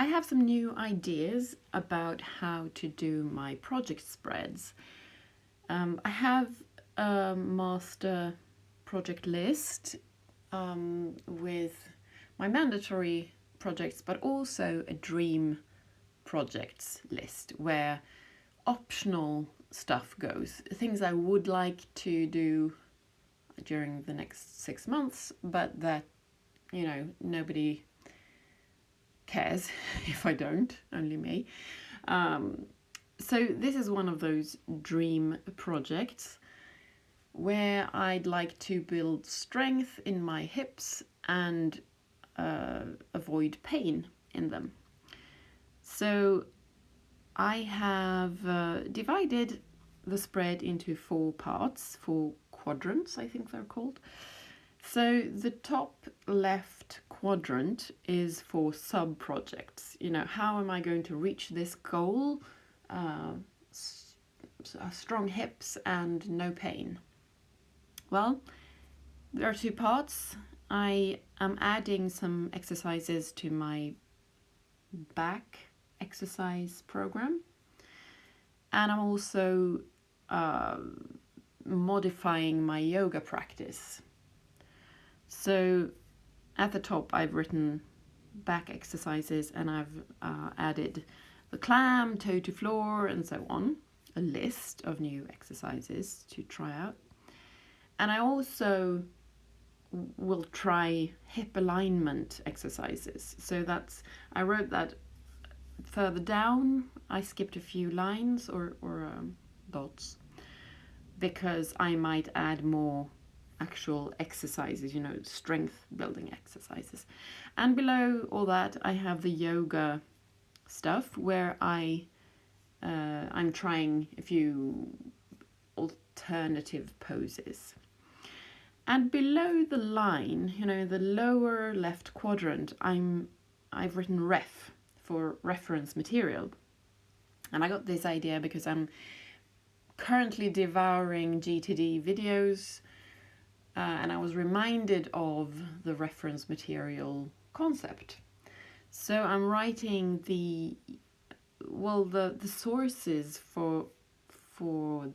I have some new ideas about how to do my project spreads. I have a master project list with my mandatory projects, but also a dream projects list where optional stuff goes. Things I would like to do during the next 6 months, but that, nobody cares if I don't, only me. So this is one of those dream projects where I'd like to build strength in my hips and avoid pain in them. So I have divided the spread into 4 parts, 4 quadrants, I think they're called. So the top left quadrant is for sub-projects. How am I going to reach this goal? Strong hips and no pain. Well, there are 2 parts. I am adding some exercises to my back exercise program. And I'm also modifying my yoga practice. So at the top I've written back exercises and I've added the clam, toe to floor and so on, a list of new exercises to try out. And I also will try hip alignment exercises. So I wrote that further down. I skipped a few lines or dots because I might add more actual exercises, strength building exercises. And below all that I have the yoga stuff where I'm trying a few alternative poses. And below the line, the lower left quadrant, I've written ref for reference material. And I got this idea because I'm currently devouring GTD videos and I was reminded of the reference material concept. So I'm writing the sources for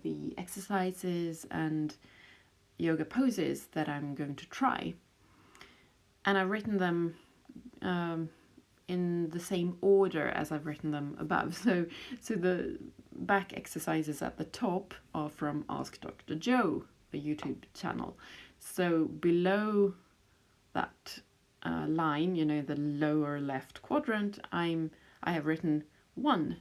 the exercises and yoga poses that I'm going to try. And I've written them in the same order as I've written them above. So the back exercises at the top are from Ask Dr. Joe, a YouTube channel. So below that line, the lower left quadrant, I have written 1,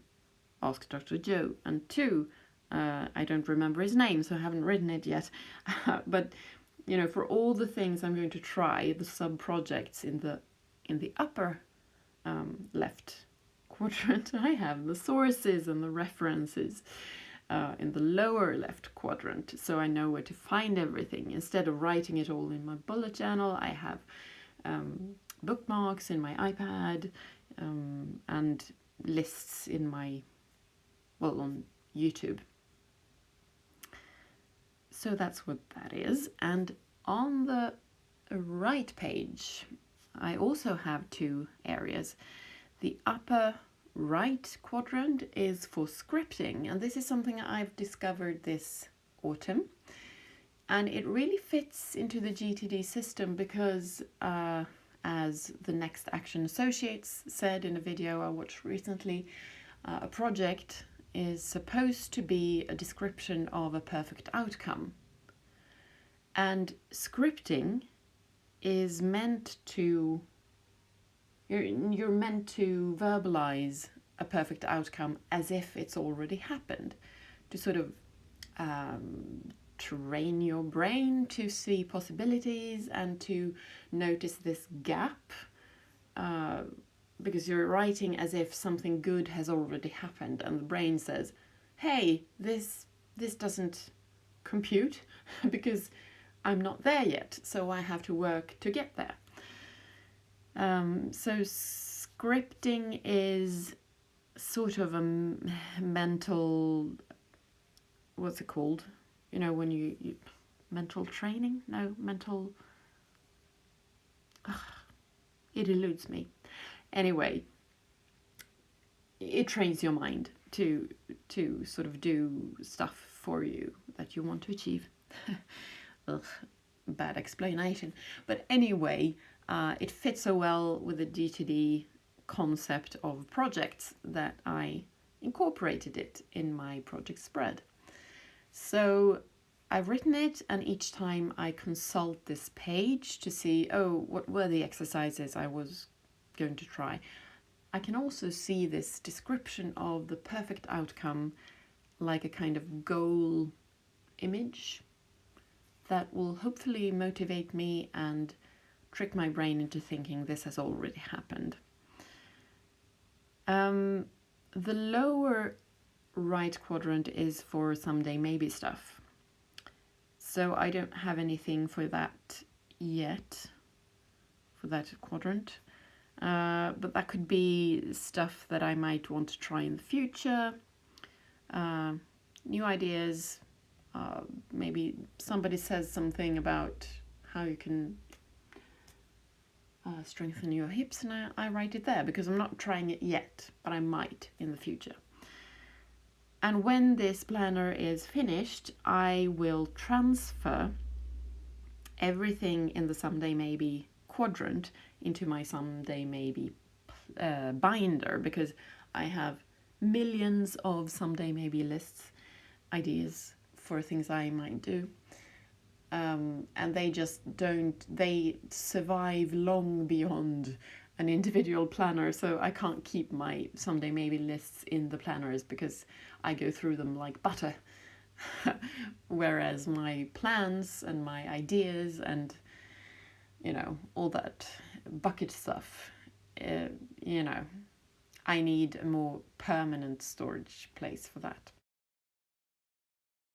Ask Dr. Joe, and 2, I don't remember his name, so I haven't written it yet. But for all the things I'm going to try, the sub projects in the upper left quadrant, I have the sources and the references in the lower left quadrant, so I know where to find everything. Instead of writing it all in my bullet journal, I have bookmarks in my iPad and lists in on YouTube. So that's what that is. And on the right page, I also have 2 areas. The upper right quadrant is for scripting, and this is something I've discovered this autumn. And it really fits into the GTD system because, as the Next Action Associates said in a video I watched recently, a project is supposed to be a description of a perfect outcome. And scripting is meant to, you're meant to verbalize a perfect outcome as if it's already happened, to sort of train your brain to see possibilities and to notice this gap, because you're writing as if something good has already happened and the brain says, hey, this doesn't compute because I'm not there yet, so I have to work to get there. So scripting is sort of a mental, what's it called? When you mental training? No, mental, it eludes me. Anyway, it trains your mind to sort of do stuff for you that you want to achieve. Ugh, bad explanation. But anyway, it fits so well with the DTD concept of projects that I incorporated it in my project spread. So I've written it, and each time I consult this page to see, oh, what were the exercises I was going to try, I can also see this description of the perfect outcome like a kind of goal image that will hopefully motivate me and trick my brain into thinking this has already happened. The lower right quadrant is for someday maybe stuff. So I don't have anything for that yet, for that quadrant. But that could be stuff that I might want to try in the future, new ideas. Maybe somebody says something about how you can strengthen your hips, and I write it there because I'm not trying it yet, but I might in the future. And when this planner is finished, I will transfer everything in the someday maybe quadrant into my someday maybe binder, because I have millions of someday maybe lists, ideas for things I might do. And they survive long beyond an individual planner, so I can't keep my someday maybe lists in the planners because I go through them like butter. Whereas my plans and my ideas and, all that bucket stuff, I need a more permanent storage place for that.